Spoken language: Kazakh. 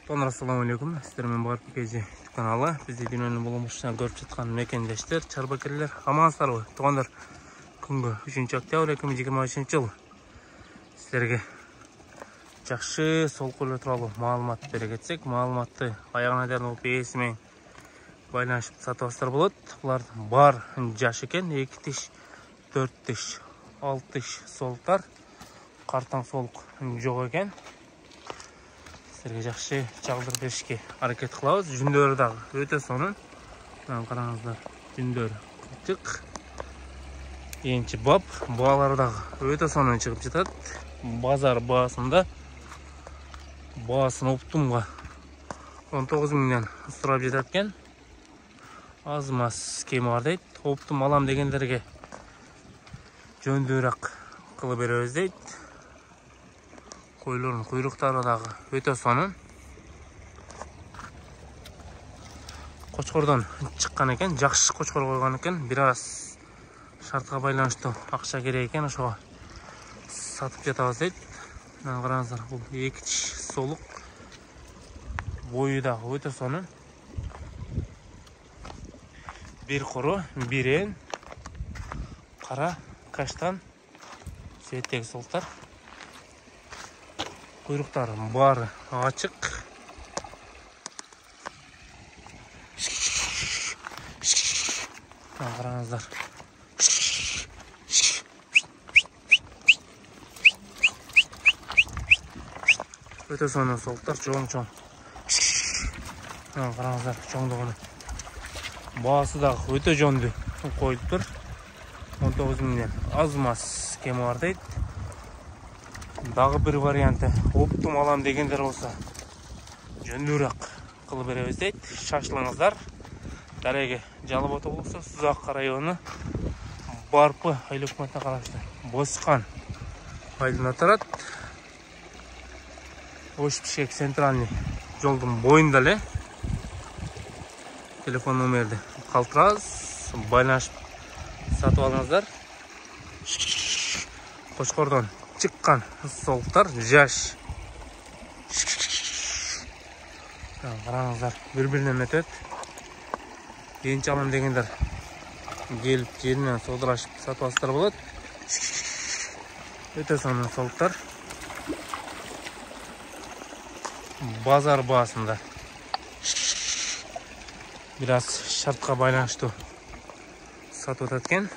Тонар, ассаламу алейкум. Сіздермен бар пекежи каналы. Бізде дүниенің болмышынан көріп жатқан мекендештер, чарбакерлер, амансыздар ғой. Туғандар, күнгі 3 октябрь 2023 жыл. Сіздерге жақсы сол қойлар туралы маалымат бере кетсек, маалыматты аяғына дейін оқып есімен байланышып сатып болады. Бұлардың бар жаш екен, 2 тиш, 4 тиш, 6 тиш солықтар, қартаң солық жоқ екен. Сіздерге жақсы жағдыр берішке әрекет қылауыз. Жүндері дағы өте соның. Қараңыздар, жүндері қылчық. Енші бап, бағалары дағы өте соның шығып жетеді. Базар бағасында бағасын оптымға 19 мыңнан сұрап жететкен. Аз-маз кемі бар дейді. Оптым алам дегендерге жөндірек қылы береміз дейді. Қойларын құйрықтары дағы өте соның. Қошқордан шыққан екен, жақсы қошқор қойған екен. Біраз шартқа байланышты ақша керек екен, ошоға сатып жатабыз дейді. Қараңыздар, бұл 2 тиш солық. Бойы дағы өте соның. Bir құры, bir en, қара, каштан, сүйеттегі солықтар. Құйрықтары бары açık. Қараңыздар. Өте соның солықтар, жоң-жоң. Қараңыздар, жоңдығыны. Бағасы дағы өте жонды қойып тұр. 19 мыңнан аз-маз кемі бар дейді. Дағы бір варианты оптым алам дегендер болса жөндірек қылы береміз дейді. Шашылыңыздар. Дәреге жалып оты болса Сузақ районы Барпы айлы үкіметіне қарашты Босқан айдына тұрады. Ошпішек центральный жолдың бойында ле. Телефон номерді қалтыраз, байланышып сатып алыңыздар. Қошқордан шыққан солықтар жаш. Қараңыздар, бір-бірінен өтеді. Енші алам дегендер келіп жерінен содырашып сатып алыстар болады. Өте соның солықтар. Базар бағасында biraz şartқа байланышты сатып өтеткен.